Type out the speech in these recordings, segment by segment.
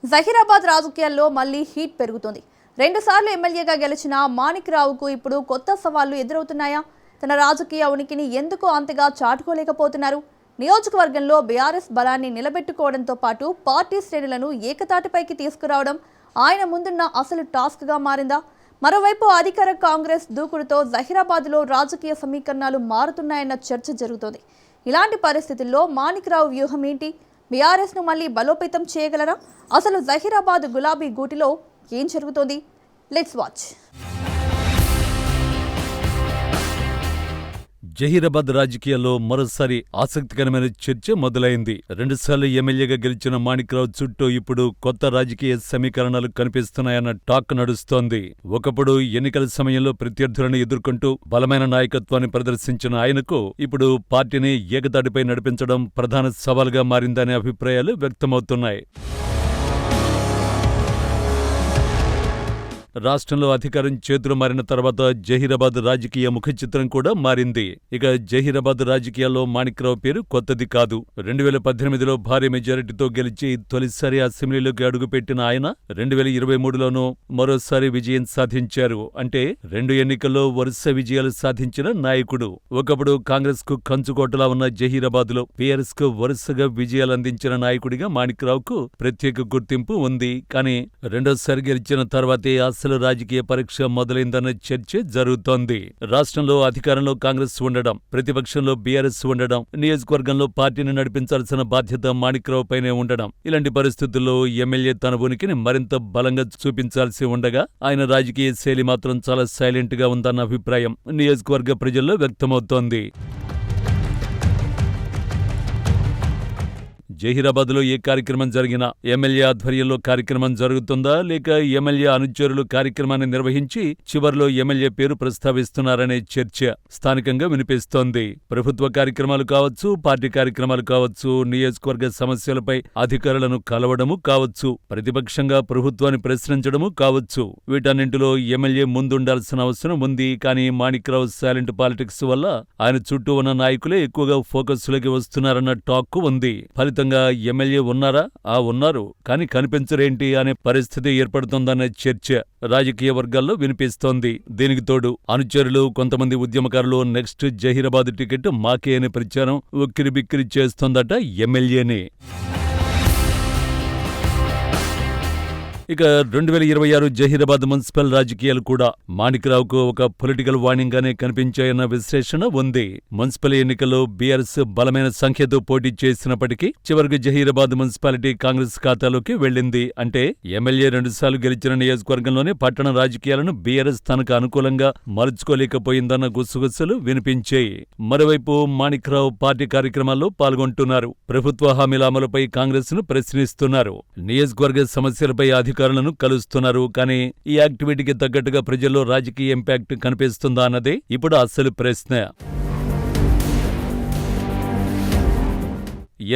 జహీరాబాద్ రాజకీయాల్లో మళ్లీ హీట్ పెరుగుతుంది. 2 సార్లు ఎమ్మెల్యేగా గెలిచిన మాణిక్ రావుకు ఇప్పుడు కొత్త సవాళ్లు ఎదురవుతున్నాయా? తన రాజకీయ ఉనికిని ఎందుకు అంతగా చాటుకోలేకపోతున్నారు? నియోజకవర్గంలో బీఆర్ఎస్ బలాన్ని నిలబెట్టుకోవడంతో పాటు పార్టీ శ్రేణులను ఏకతాటిపైకి తీసుకురావడం ఆయన ముందున్న అసలు టాస్క్గా మారిందా? మరోవైపు అధికార కాంగ్రెస్ దూకుడుతో జహీరాబాద్లో రాజకీయ సమీకరణాలు మారుతున్నాయన్న చర్చ జరుగుతోంది. ఇలాంటి పరిస్థితుల్లో మాణిక్ రావు వ్యూహం ఏంటి? బీఆర్ఎస్ ను మళ్లీ బలోపేతం చేయగలరా? అసలు జహీరాబాద్ గులాబీ గూటిలో ఏం జరుగుతోంది? Let's watch. జహీరాబాద్ రాజకీయాల్లో మరోసారి ఆసక్తికరమైన చర్చ మొదలైంది. 2 సార్లు ఎమ్మెల్యేగా గెలిచిన మాణిక్ రావు చుట్టూ ఇప్పుడు కొత్త రాజకీయ సమీకరణాలు కనిపిస్తున్నాయన్న టాక్ నడుస్తోంది. ఒకప్పుడు ఎన్నికల సమయంలో ప్రత్యర్థులను ఎదుర్కొంటూ బలమైన నాయకత్వాన్ని ప్రదర్శించిన ఆయనకు ఇప్పుడు పార్టీని ఏకతాటిపై నడిపించడం ప్రధాన సవాల్గా మారిందనే అభిప్రాయాలు వ్యక్తమవుతున్నాయి. రాష్ట్రంలో అధికారం చేతులు మారిన తర్వాత జహీరాబాద్ రాజకీయ ముఖచిత్రం కూడా మారింది. ఇక జహీరాబాద్ రాజకీయాల్లో మాణిక్ రావు పేరు కొత్తది కాదు. 2018లో భారీ మెజారిటీతో గెలిచి తొలిసారి అసెంబ్లీలోకి అడుగుపెట్టిన ఆయన 2023లోనూ మరోసారి విజయం సాధించారు. అంటే 2 ఎన్నికల్లో వరుస విజయాలు సాధించిన నాయకుడు. ఒకప్పుడు కాంగ్రెస్ కు కంచుకోటలా ఉన్న జహీరాబాద్ లో బీఆర్ఎస్ కు వరుసగా విజయాలందించిన నాయకుడిగా మాణిక్ రావుకు ప్రత్యేక గుర్తింపు ఉంది. కానీ రెండోసారి గెలిచిన తర్వాతే రాజకీయ పరీక్ష మొదలైందన్న చర్చ జరుగుతోంది. రాష్ట్రంలో అధికారంలో కాంగ్రెస్ ఉండడం, ప్రతిపక్షంలో బీఆర్ఎస్ ఉండడం, నియోజకవర్గంలో పార్టీని నడిపించాల్సిన బాధ్యత మాణిక్ రావు పైనే ఉండడం, ఇలాంటి పరిస్థితుల్లో ఎమ్మెల్యే తన ఉనికిని మరింత బలంగా చూపించాల్సి ఉండగా ఆయన రాజకీయ శైలి మాత్రం చాలా సైలెంట్ గా ఉందన్న అభిప్రాయం నియోజకవర్గ ప్రజల్లో వ్యక్తమవుతోంది. జహీరాబాద్లో ఏ కార్యక్రమం జరిగినా ఎమ్మెల్యే ఆధ్వర్యంలో కార్యక్రమం జరుగుతుందా, లేక ఎమ్మెల్యే అనుచరులు కార్యక్రమాన్ని నిర్వహించి చివర్లో ఎమ్మెల్యే పేరు ప్రస్తావిస్తున్నారనే చర్చ స్థానికంగా వినిపిస్తోంది. ప్రభుత్వ కార్యక్రమాలు కావచ్చు, పార్టీ కార్యక్రమాలు కావచ్చు, నియోజకవర్గ సమస్యలపై అధికారులను కలవడము కావచ్చు, ప్రతిపక్షంగా ప్రభుత్వాన్ని ప్రశ్నించడము కావచ్చు, వీటన్నింటిలో ఎమ్మెల్యే ముందుండాల్సిన అవసరం ఉంది. కానీ మాణిక్ రావు సైలెంట్ పాలిటిక్స్ వల్ల ఆయన చుట్టూ ఉన్న నాయకులే ఎక్కువగా ఫోకస్ లోకి వస్తున్నారన్న టాక్ ఉంది. ఫలితంగా ఎమ్మెల్యే ఉన్నారా? ఉన్నారు, కానీ కనిపించరేంటి అనే పరిస్థితి ఏర్పడుతోందనే చర్చ రాజకీయ వర్గాల్లో వినిపిస్తోంది. దీనికి తోడు అనుచరులు, కొంతమంది ఉద్యమకారులు నెక్స్ట్ జహీరాబాద్ టికెట్ మాకే అనే ప్రచారం ఉక్కిరిబిక్కిరి చేస్తోందట ఎమ్మెల్యేనే. ఇక 2026 జహీరాబాద్ మున్సిపల్ రాజకీయాలు కూడా మాణిక్ రావుకు ఒక పొలిటికల్ వార్నింగ్ గానే కనిపించాయన్న విశ్లేషణ ఉంది. మున్సిపల్ ఎన్నికల్లో బీఆర్ఎస్ బలమైన సంఖ్యతో పోటీ చేసినప్పటికీ చివరికి జహీరాబాద్ మున్సిపాలిటీ కాంగ్రెస్ ఖాతాలోకి వెళ్లింది. అంటే ఎమ్మెల్యే 2 సార్లు గెలిచిన నియోజకవర్గంలోనే పట్టణ రాజకీయాలను బీఆర్ఎస్ తనకు అనుకూలంగా మలుచుకోలేకపోయిందన్న గుసగుసలు వినిపించాయి. మరోవైపు మాణిక్ రావు పార్టీ కార్యక్రమాల్లో పాల్గొంటున్నారు. ప్రభుత్వ హామీల అమలుపై కాంగ్రెస్ ను ప్రశ్నిస్తున్నారు. నియోజకవర్గ సమస్యలపై అధికారులను కలుస్తున్నారు. కానీ ఈ యాక్టివిటీకి తగ్గట్టుగా ప్రజల్లో రాజకీయ ఇంపాక్ట్ కనిపిస్తుందా అన్నదే ఇప్పుడు అసలు ప్రశ్న.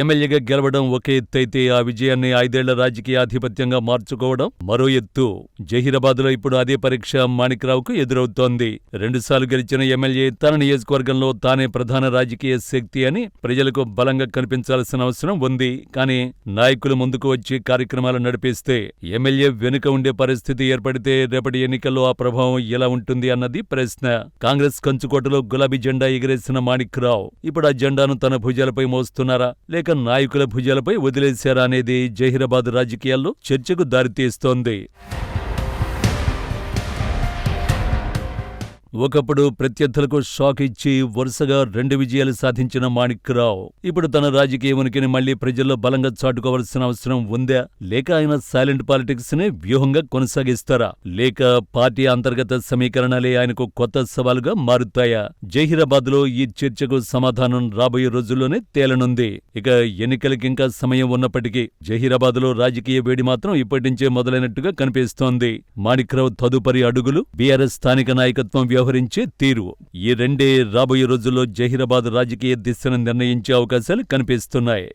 ఎమ్మెల్యేగా గెలవడం ఒక ఎత్తు అయితే ఆ విజయాన్ని 5 ఏళ్ల రాజకీయ ఆధిపత్యంగా మార్చుకోవడం మరో ఎత్తు. జహీరాబాద్లో ఇప్పుడు అదే పరీక్ష మాణిక్ రావుకు ఎదురవుతోంది. 2 సార్లు గెలిచిన ఎమ్మెల్యే తన నియోజకవర్గంలో తానే ప్రధాన రాజకీయ శక్తి అని ప్రజలకు బలంగా కనిపించాల్సిన అవసరం ఉంది. కానీ నాయకులు ముందుకు వచ్చి కార్యక్రమాలు నడిపిస్తే, ఎమ్మెల్యే వెనుక ఉండే పరిస్థితి ఏర్పడితే రేపటి ఎన్నికల్లో ఆ ప్రభావం ఎలా ఉంటుంది అన్నది ప్రశ్న. కాంగ్రెస్ కంచుకోటలో గులాబీ జెండా ఎగిరేసిన మాణిక్ రావు ఇప్పుడు ఆ జెండాను తన భుజాలపై మోస్తున్నారా, లేక నాయకుల భుజాలపై వదిలేశారా అనేది జహీరాబాద్ రాజకీయాల్లో చర్చకు దారితీస్తోంది. ఒకప్పుడు ప్రత్యర్థులకు షాక్ ఇచ్చి వరుసగా 2 విజయాలు సాధించిన మాణిక్ రావు ఇప్పుడు తన రాజకీయ ఉనికిని మళ్లీ ప్రజల్లో బలంగా చాటుకోవాల్సిన అవసరం ఉందా, లేక ఆయన సైలెంట్ పాలిటిక్స్ నే వ్యూహంగా కొనసాగిస్తారా, లేక పార్టీ అంతర్గత సమీకరణాలే ఆయనకు కొత్త సవాలుగా మారుతాయా? జహీరాబాద్ లో ఈ చర్చకు సమాధానం రాబోయే రోజుల్లోనే తేలనుంది. ఇక ఎన్నికలకి ఇంకా సమయం ఉన్నప్పటికీ జహీరాబాద్ లో రాజకీయ వేడి మాత్రం ఇప్పటి నుంచే మొదలైనట్టుగా కనిపిస్తోంది. మాణిక్ రావు తదుపరి అడుగులు, బీఆర్ఎస్ స్థానిక నాయకత్వం వ్యవహరించే తీరు, ఈ రెండే రాబోయే రోజుల్లో జహీరాబాద్ రాజకీయ దిశను నిర్ణయించే అవకాశాలు కనిపిస్తున్నాయి.